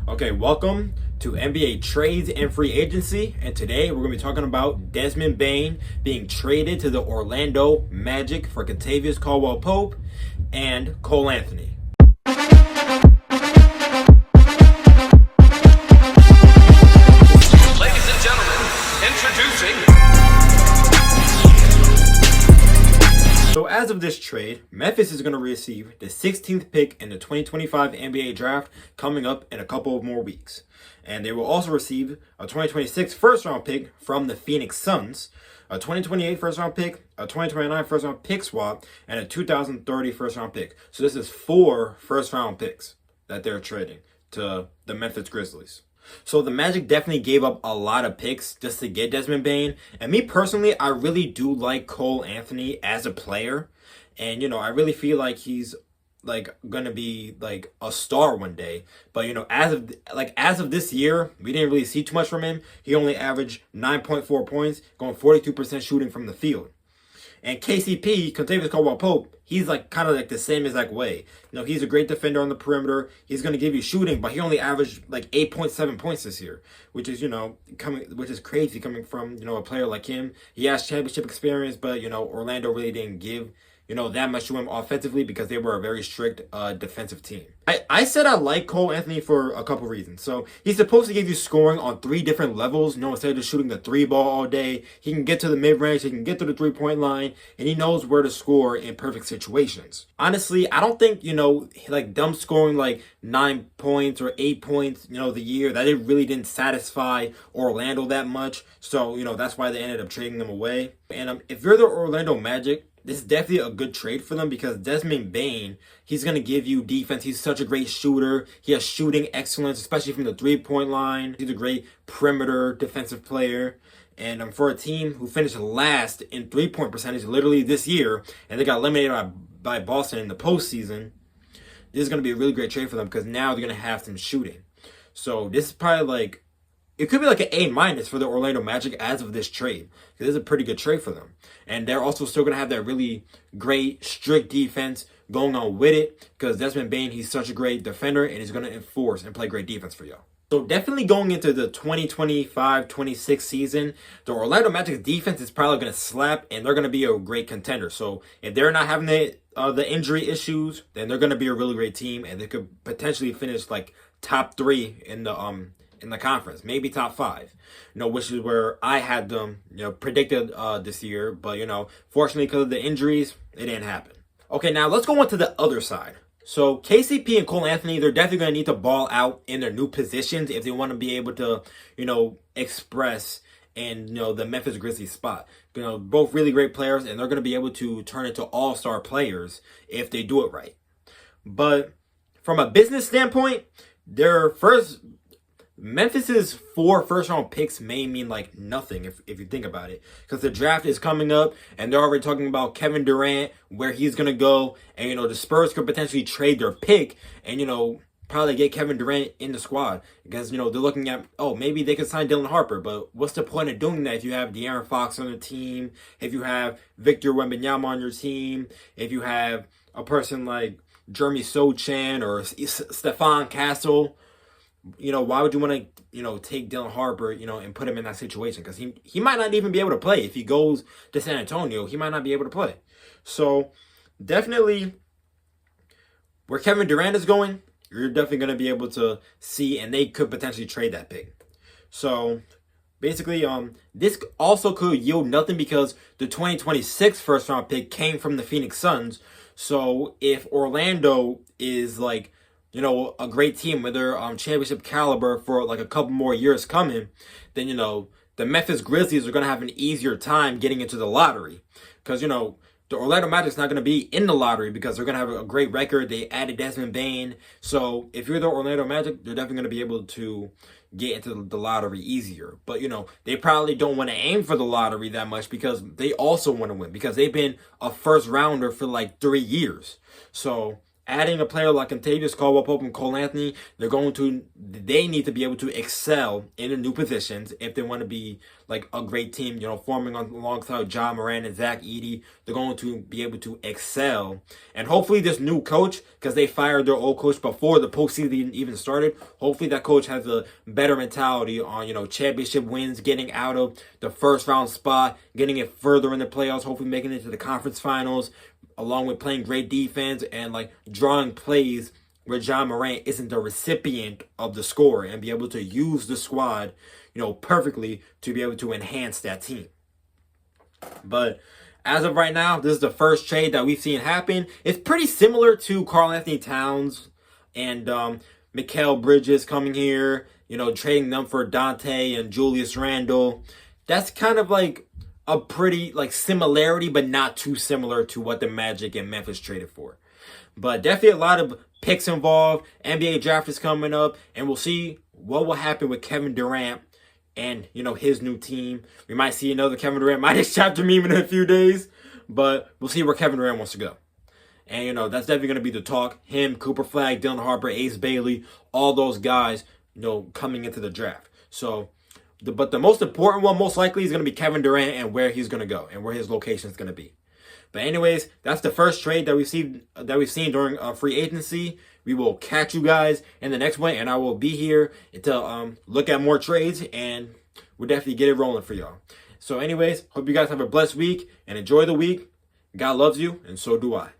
Okay, welcome to NBA Trades and Free Agency, and today we're going to be talking about Desmond Bane being traded to the Orlando Magic for Kentavious, Caldwell-Pope, and Cole Anthony. Ladies and gentlemen, introducing... So as of this trade, Memphis is going to receive the 16th pick in the 2025 NBA draft coming up in a couple of more weeks. And they will also receive a 2026 first-round pick from the Phoenix Suns, a 2028 first-round pick, a 2029 first-round pick swap, and a 2030 first-round pick. So this is 4 first-round picks that they're trading to the Memphis Grizzlies. So the Magic definitely gave up a lot of picks just to get Desmond Bane. And me personally, I really do like Cole Anthony as a player. And, I really feel like he's gonna be a star one day. But as of this year, we didn't really see too much from him. He only averaged 9.4 points, going 42% shooting from the field. And KCP, Kentavious Caldwell-Pope, he's kind of the same exact way. He's a great defender on the perimeter. He's going to give you shooting, but he only averaged 8.7 points this year, which is, which is crazy coming from, a player like him. He has championship experience, but, Orlando really didn't give that much to him offensively because they were a very strict defensive team. I said I like Cole Anthony for a couple reasons. So he's supposed to give you scoring on 3 different levels. Instead of just shooting the 3 ball all day, he can get to the mid-range, he can get to the 3-point line, and he knows where to score in perfect situations. Honestly, I don't think, them scoring 9 points or 8 points, the year, that it really didn't satisfy Orlando that much. So, that's why they ended up trading them away. And if you're the Orlando Magic, this is definitely a good trade for them because Desmond Bane, he's going to give you defense. He's such a great shooter. He has shooting excellence, especially from the 3-point line. He's a great perimeter defensive player. And for a team who finished last in 3-point percentage literally this year, and they got eliminated by Boston in the postseason, this is going to be a really great trade for them because now they're going to have some shooting. So this is probably it could be an A- for the Orlando Magic as of this trade. Because this is a pretty good trade for them. And they're also still going to have that really great, strict defense going on with it. Because Desmond Bane, he's such a great defender. And he's going to enforce and play great defense for y'all. So definitely going into the 2025-26 season, the Orlando Magic's defense is probably going to slap. And they're going to be a great contender. So if they're not having the injury issues, then they're going to be a really great team. And they could potentially finish top 3 in the conference, maybe top 5, which is where I had them, predicted this year. But, fortunately, because of the injuries, it didn't happen. Okay, now let's go on to the other side. So KCP and Cole Anthony, they're definitely going to need to ball out in their new positions if they want to be able to, express in, the Memphis Grizzlies spot. Both really great players, and they're going to be able to turn into all-star players if they do it right. But from a business standpoint, Memphis's 4 first-round picks may mean nothing if you think about it. Because the draft is coming up, and they're already talking about Kevin Durant, where he's going to go. And, the Spurs could potentially trade their pick and, probably get Kevin Durant in the squad. Because, they're looking at, maybe they could sign Dylan Harper. But what's the point of doing that if you have De'Aaron Fox on the team, if you have Victor Wembanyama on your team, if you have a person like Jeremy Sochan or Stephon Castle? Why would you want to, take Dylan Harper, and put him in that situation? Because he might not even be able to play. If he goes to San Antonio, he might not be able to play. So, definitely, where Kevin Durant is going, you're definitely going to be able to see, and they could potentially trade that pick. So, basically, this also could yield nothing because the 2026 first-round pick came from the Phoenix Suns. So, if Orlando is, a great team with their championship caliber for a couple more years coming, then, the Memphis Grizzlies are going to have an easier time getting into the lottery. Because, the Orlando Magic's not going to be in the lottery because they're going to have a great record. They added Desmond Bane. So if you're the Orlando Magic, they're definitely going to be able to get into the lottery easier. But, they probably don't want to aim for the lottery that much because they also want to win. Because they've been a first rounder for 3 years. So adding a player like Kentavious, Caldwell-Pope, and Cole Anthony, they need to be able to excel in the new positions if they want to be like a great team, forming alongside John Moran and Zach Edey. They're going to be able to excel. And hopefully this new coach, because they fired their old coach before the postseason even started, hopefully that coach has a better mentality on, championship wins, getting out of the first round spot, getting it further in the playoffs, hopefully making it to the conference finals, along with playing great defense and like drawing plays where John Morant isn't the recipient of the score, and be able to use the squad, perfectly to be able to enhance that team. But as of right now, this is the first trade that we've seen happen. It's pretty similar to Karl-Anthony Towns and Mikal Bridges coming here, trading them for Dante and Julius Randle. That's kind of like a pretty like similarity, but not too similar to what the Magic and Memphis traded for. But definitely a lot of picks involved. NBA draft is coming up, and we'll see what will happen with Kevin Durant and his new team. We might see another Kevin Durant Midas chapter meme in a few days, but we'll see where Kevin Durant wants to go. And that's definitely going to be the talk. Him, Cooper Flag, Dylan Harper, Ace Bailey, all those guys, coming into the draft. So but the most important one, most likely, is going to be Kevin Durant and where he's going to go and where his location is going to be. But anyways, that's the first trade that we've seen during free agency. We will catch you guys in the next one, and I will be here to look at more trades, and we'll definitely get it rolling for y'all. So anyways, hope you guys have a blessed week and enjoy the week. God loves you, and so do I.